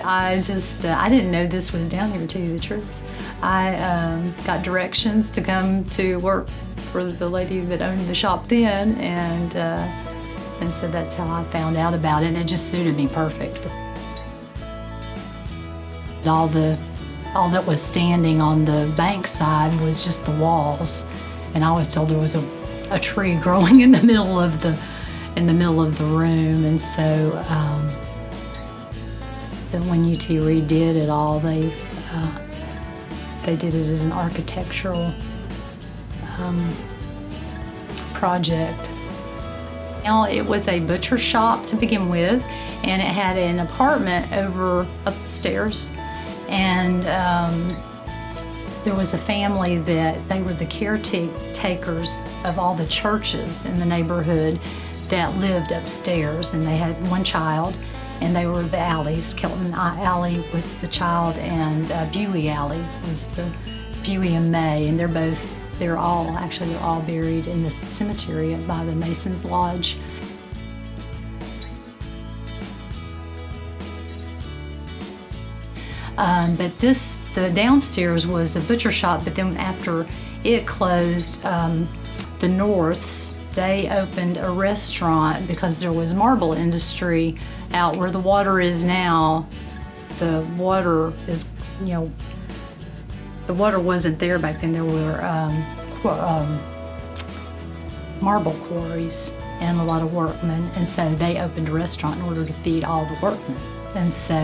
I didn't know this was down here, to tell you the truth. I got directions to come to work for the lady that owned the shop then, and so that's how I found out about it, and it just suited me perfect. All that was standing on the bank side was just the walls, and I was told there was a tree growing in the middle of the room, and so then when UT redid it all, they did it as an architectural project. Now, it was a butcher shop to begin with, and it had an apartment upstairs, and there was a family that they were the caretakers of all the churches in the neighborhood that lived upstairs, and they had one child, and they were the Alleys. Kelton Alley was the child, and Buey Alley was the Buey and May, and they're all buried in the cemetery by the Masons Lodge. But the downstairs was a butcher shop, but then after it closed, the Norths, they opened a restaurant because there was marble industry out where the water is now. The water is, the water wasn't there back then. There were marble quarries and a lot of workmen, and so they opened a restaurant in order to feed all the workmen. And so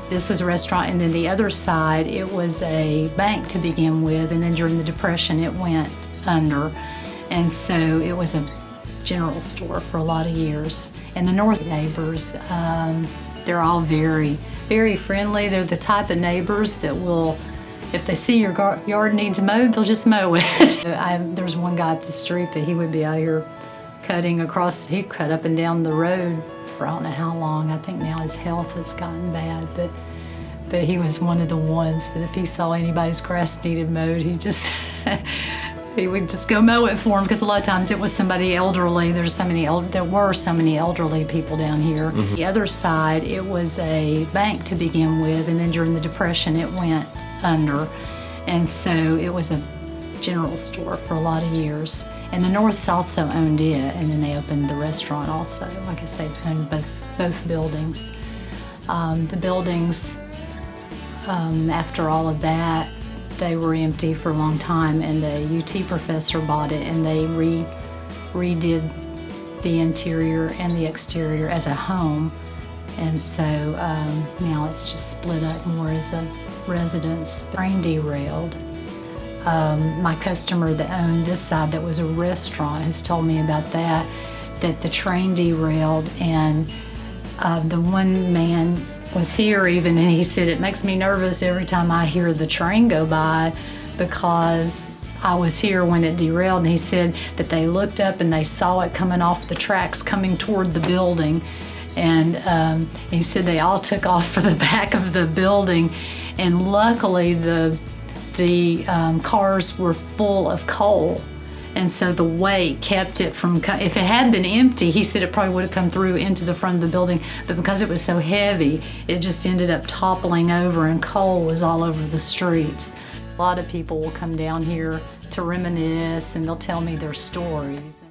this was a restaurant, and then the other side, it was a bank to begin with, and then during the Depression it went under, and so it was a general store for a lot of years. And the North neighbors, they're all very, very friendly. They're the type of neighbors that will, if they see your yard needs mowed, they'll just mow it. There's one guy up the street that he would be out here cutting across, he cut up and down the road for I don't know how long. I think now his health has gotten bad, but he was one of the ones that if he saw anybody's grass needed mowed, he would just go mow it for him, because a lot of times it was somebody elderly. There were so many elderly people down here. Mm-hmm. The other side, it was a bank to begin with, and then during the Depression it went under, and so it was a general store for a lot of years. And the Norths also owned it, and then they opened the restaurant also. I guess they owned both buildings. The buildings, after all of that, they were empty for a long time, and the UT professor bought it, and they redid the interior and the exterior as a home. And so now it's just split up more as a residence. The train derailed. My customer that owned this side, that was a restaurant, has told me about that the train derailed, and the one man was here even, and he said, it makes me nervous every time I hear the train go by, because I was here when it derailed. And he said that they looked up and they saw it coming off the tracks coming toward the building, and he said they all took off for the back of the building, and luckily the cars were full of coal, and so the weight kept it from, if it had been empty, he said it probably would have come through into the front of the building, but because it was so heavy, it just ended up toppling over, and coal was all over the streets. A lot of people will come down here to reminisce, and they'll tell me their stories.